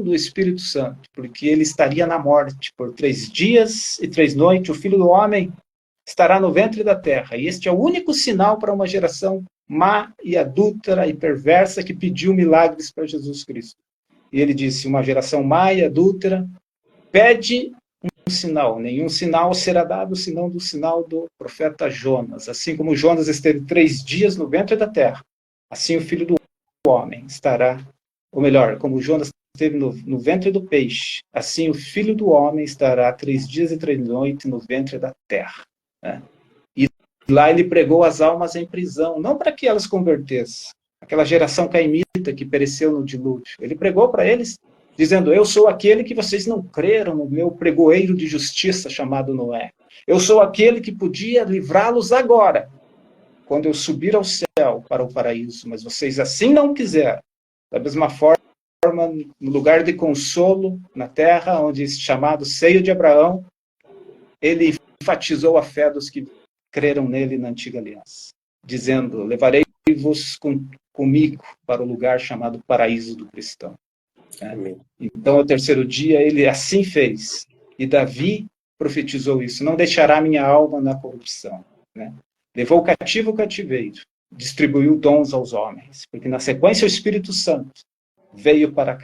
do Espírito Santo, porque ele estaria na morte por 3 dias e 3 noites, o Filho do Homem estará no ventre da terra, e este é o único sinal para uma geração má e adúltera e perversa que pediu milagres para Jesus Cristo. E ele disse: uma geração má e adúltera pede um sinal, nenhum sinal será dado senão do sinal do profeta Jonas. Assim como Jonas esteve 3 dias no ventre da terra, assim o Filho do Homem estará, ou melhor, como Jonas esteve no ventre do peixe, assim o Filho do Homem estará 3 dias e 3 noites no ventre da terra, né? E lá ele pregou as almas em prisão, não para que elas convertessem, aquela geração caimita que pereceu no dilúvio. Ele pregou para eles, dizendo: eu sou aquele que vocês não creram no meu pregoeiro de justiça chamado Noé. Eu sou aquele que podia livrá-los agora, quando eu subir ao céu para o paraíso, mas vocês assim não quiseram. Da mesma forma, no lugar de consolo na terra, onde é chamado seio de Abraão, ele enfatizou a fé dos que creram nele na antiga aliança, dizendo: levarei-vos comigo para o lugar chamado paraíso do cristão. Então, ao terceiro dia, ele assim fez. E Davi profetizou isso: não deixará minha alma na corrupção, né? Levou cativo o cativeiro, distribuiu dons aos homens, porque na sequência o Espírito Santo veio para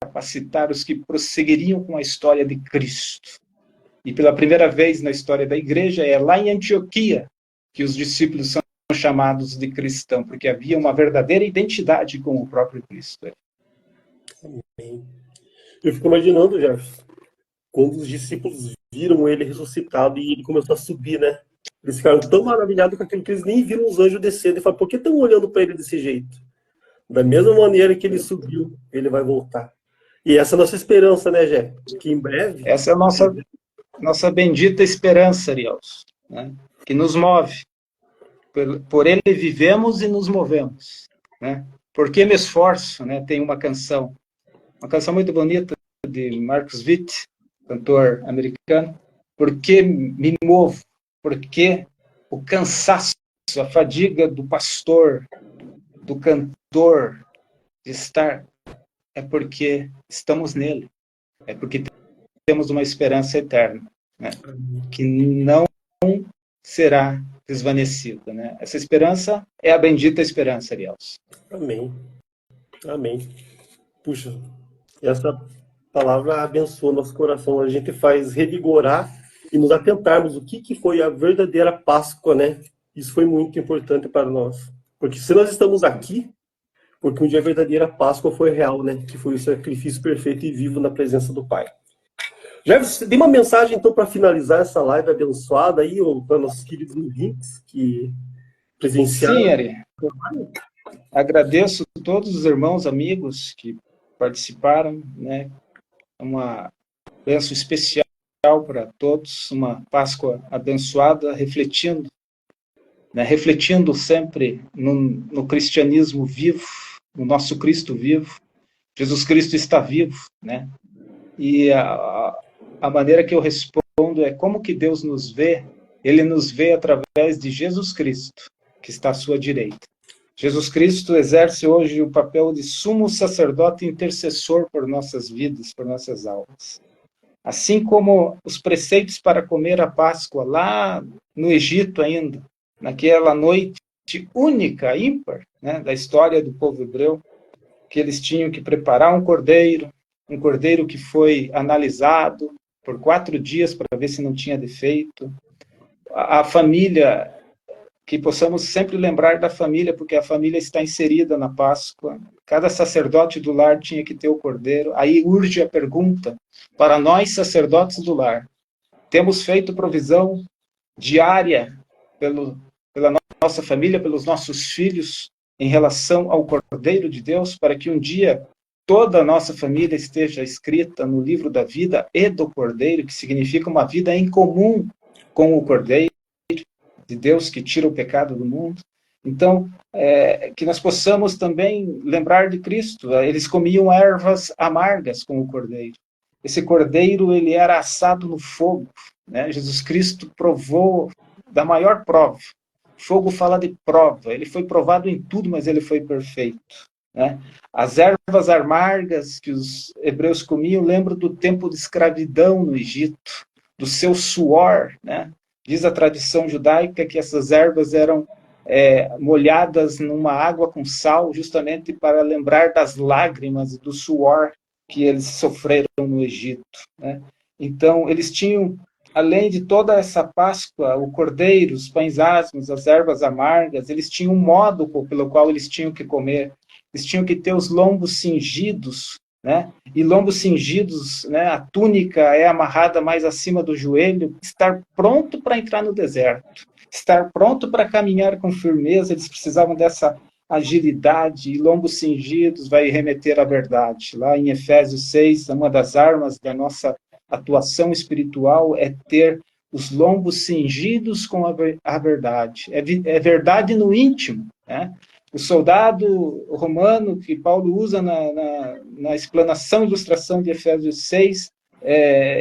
capacitar os que prosseguiriam com a história de Cristo. E pela primeira vez na história da igreja, é lá em Antioquia que os discípulos são chamados de cristão, porque havia uma verdadeira identidade com o próprio Cristo. Amém. Eu fico imaginando, Jefferson, quando os discípulos viram ele ressuscitado e ele começou a subir, né? Eles ficaram tão maravilhados com aquilo que eles nem viram os anjos descendo e falaram: por que estão olhando para ele desse jeito? Da mesma maneira que ele subiu, ele vai voltar. E essa é a nossa esperança, né, Jé? Que em breve... Essa é a nossa bendita esperança, Ariels, né? Que nos move. Por ele vivemos e nos movemos, né? Por que me esforço, né? Tem uma canção muito bonita de Marcus Witt, cantor americano. Por que me movo? Porque o cansaço, a fadiga do pastor, do cantor, de estar, é porque estamos nele. é porque temos uma esperança eterna, né? Que não será desvanecida, né? Essa esperança é a bendita esperança, Ariels. Amém. Amém. Puxa, essa palavra abençoa nosso coração. A gente faz revigorar e nos atentarmos o que foi a verdadeira Páscoa, né? Isso foi muito importante para nós. Porque se nós estamos aqui, porque um dia a verdadeira Páscoa foi real, né? Que foi o sacrifício perfeito e vivo na presença do Pai. Jefferson, tem uma mensagem, então, para finalizar essa live abençoada aí, para nossos queridos ouvintes que presenciaram. Sim, Ari. Agradeço a todos os irmãos, amigos que participaram, né? Uma bênção especial para todos, uma Páscoa abençoada, refletindo, né? Refletindo sempre no cristianismo vivo, no nosso Cristo vivo. Jesus Cristo está vivo, né? E a maneira que eu respondo é como que Deus nos vê. Ele nos vê através de Jesus Cristo, que está à sua direita. Jesus Cristo exerce hoje o papel de sumo sacerdote intercessor por nossas vidas, por nossas almas. Assim como os preceitos para comer a Páscoa lá no Egito ainda, naquela noite única, ímpar, né, da história do povo hebreu, que eles tinham que preparar um cordeiro que foi analisado por 4 dias para ver se não tinha defeito. A família, que possamos sempre lembrar da família, porque a família está inserida na Páscoa. Cada sacerdote do lar tinha que ter o cordeiro. Aí urge a pergunta para nós, sacerdotes do lar. Temos feito provisão diária pela nossa família, pelos nossos filhos, em relação ao Cordeiro de Deus, para que um dia toda a nossa família esteja escrita no livro da vida e do Cordeiro, que significa uma vida em comum com o Cordeiro de Deus que tira o pecado do mundo. Então, que nós possamos também lembrar de Cristo. Eles comiam ervas amargas com o cordeiro. Esse cordeiro, ele era assado no fogo, né? Jesus Cristo provou da maior prova. Fogo fala de prova. Ele foi provado em tudo, mas ele foi perfeito, né? As ervas amargas que os hebreus comiam lembram do tempo de escravidão no Egito, do seu suor, né? Diz a tradição judaica que essas ervas eram molhadas numa água com sal, justamente para lembrar das lágrimas e do suor que eles sofreram no Egito, né? Então, eles tinham, além de toda essa Páscoa, o cordeiro, os pães asmos, as ervas amargas, eles tinham um modo pelo qual eles tinham que comer. Eles tinham que ter os lombos cingidos, né? E lombos cingidos, né? A túnica é amarrada mais acima do joelho, estar pronto para entrar no deserto, estar pronto para caminhar com firmeza. Eles precisavam dessa agilidade, e lombos cingidos vai remeter à verdade. Lá em Efésios 6, uma das armas da nossa atuação espiritual é ter os lombos cingidos com a verdade. É verdade no íntimo, né? O soldado romano que Paulo usa na explanação e ilustração de Efésios 6,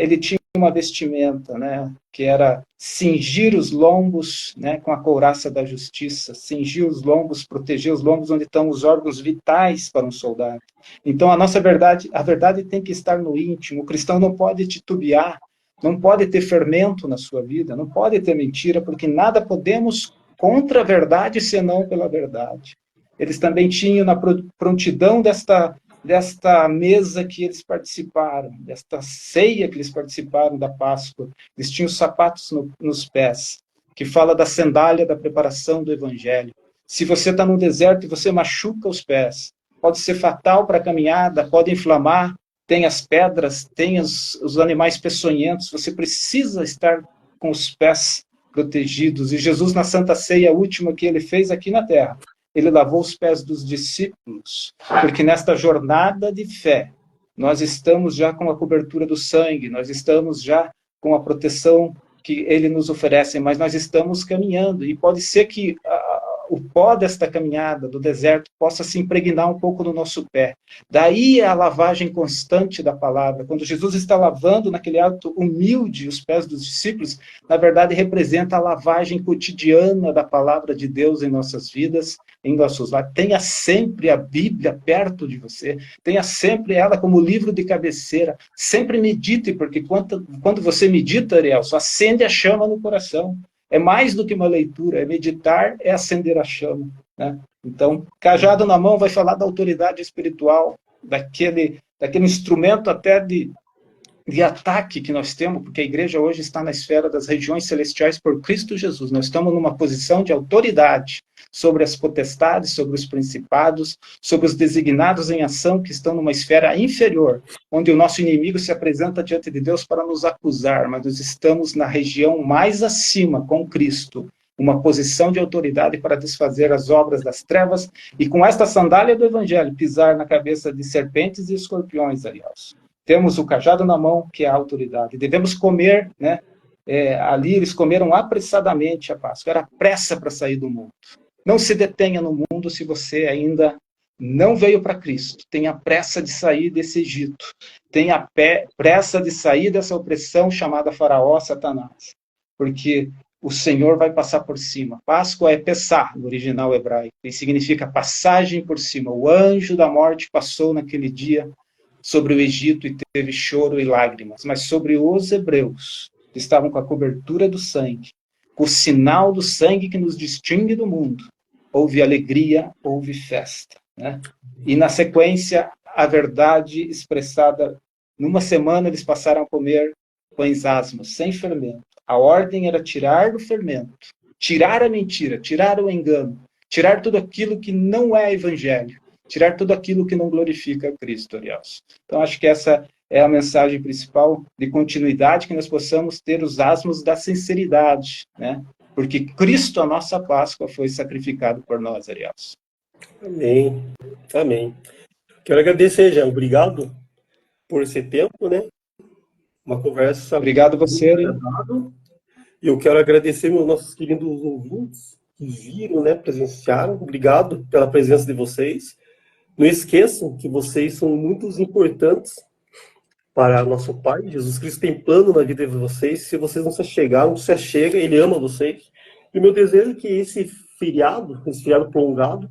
ele tinha uma vestimenta, né, que era cingir os lombos, né, com a couraça da justiça, cingir os lombos, proteger os lombos onde estão os órgãos vitais para um soldado. Então, a verdade tem que estar no íntimo. O cristão não pode titubear, não pode ter fermento na sua vida, não pode ter mentira, porque nada podemos contra a verdade, senão pela verdade. Eles também tinham na prontidão desta mesa que eles participaram, desta ceia que eles participaram da Páscoa, eles tinham sapatos nos pés, que fala da sandália da preparação do Evangelho. Se você está no deserto e você machuca os pés, pode ser fatal para a caminhada, pode inflamar, tem as pedras, tem os animais peçonhentos, você precisa estar com os pés protegidos. E Jesus, na Santa Ceia última que ele fez aqui na Terra, ele lavou os pés dos discípulos, porque nesta jornada de fé, nós estamos já com a cobertura do sangue, nós estamos já com a proteção que ele nos oferece, mas nós estamos caminhando, e pode ser que o pó desta caminhada do deserto possa se impregnar um pouco no nosso pé. Daí a lavagem constante da palavra. Quando Jesus está lavando naquele ato humilde os pés dos discípulos, na verdade representa a lavagem cotidiana da palavra de Deus em nossas vidas, em nossos lares. Tenha sempre a Bíblia perto de você, tenha sempre ela como livro de cabeceira, sempre medite, porque quando você medita, Ariel, só acende a chama no coração. É mais do que uma leitura, é meditar, é acender a chama, né? Então, cajado na mão vai falar da autoridade espiritual, daquele instrumento até de ataque que nós temos, porque a igreja hoje está na esfera das regiões celestiais por Cristo Jesus. Nós estamos numa posição de autoridade sobre as potestades, sobre os principados, sobre os designados em ação que estão numa esfera inferior, onde o nosso inimigo se apresenta diante de Deus para nos acusar, mas nós estamos na região mais acima com Cristo, uma posição de autoridade para desfazer as obras das trevas e com esta sandália do evangelho pisar na cabeça de serpentes e escorpiões, aliás. Temos o cajado na mão, que é a autoridade. Devemos comer, né? Ali eles comeram apressadamente a Páscoa. Era pressa para sair do mundo. Não se detenha no mundo se você ainda não veio para Cristo. Tenha pressa de sair desse Egito. Tenha pressa de sair dessa opressão chamada Faraó, Satanás. Porque o Senhor vai passar por cima. Páscoa é Pessah, no original hebraico, e significa passagem por cima. O anjo da morte passou naquele dia sobre o Egito e teve choro e lágrimas, mas sobre os hebreus, que estavam com a cobertura do sangue, com o sinal do sangue que nos distingue do mundo, houve alegria, houve festa, né? E na sequência, a verdade expressada, numa semana eles passaram a comer pães asmos, sem fermento. A ordem era tirar do fermento, tirar a mentira, tirar o engano, tirar tudo aquilo que não é evangelho, tirar tudo aquilo que não glorifica Cristo, Ariels. Então, acho que essa é a mensagem principal de continuidade, que nós possamos ter os asmos da sinceridade, né? Porque Cristo, a nossa Páscoa, foi sacrificado por nós, Ariels. Amém. Amém. Quero agradecer, Jean. Obrigado por esse tempo, né? Uma conversa Obrigado você, Ariel. E eu quero agradecer meus nossos queridos ouvintes que viram, né? Presenciaram. Obrigado pela presença de vocês. Não esqueçam que vocês são muito importantes para nosso Pai. Jesus Cristo tem plano na vida de vocês. Se vocês não se achegaram, se achega, Ele ama vocês. E o meu desejo é que esse feriado prolongado,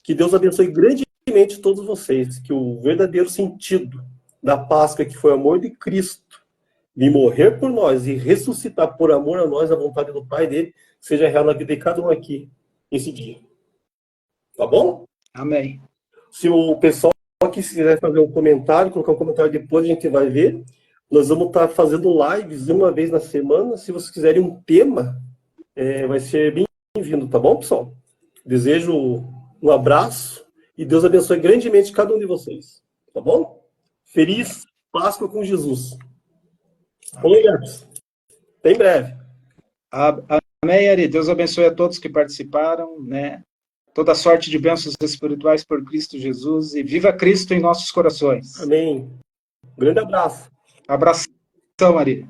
que Deus abençoe grandemente todos vocês, que o verdadeiro sentido da Páscoa, que foi o amor de Cristo, de morrer por nós e ressuscitar por amor a nós, a vontade do Pai dele, seja real na vida de cada um aqui, esse dia. Tá bom? Amém. Se o pessoal aqui quiser fazer um comentário, colocar um comentário depois, a gente vai ver. Nós vamos estar fazendo lives uma vez na semana. Se vocês quiserem um tema, vai ser bem-vindo, tá bom, pessoal? Desejo um abraço e Deus abençoe grandemente cada um de vocês, tá bom? Feliz Páscoa com Jesus. Oi, Gabs. Até em breve. Amém, Ari. Deus abençoe a todos que participaram, né? Toda sorte de bênçãos espirituais por Cristo Jesus e viva Cristo em nossos corações. Amém. Um grande abraço. Abração, Maria.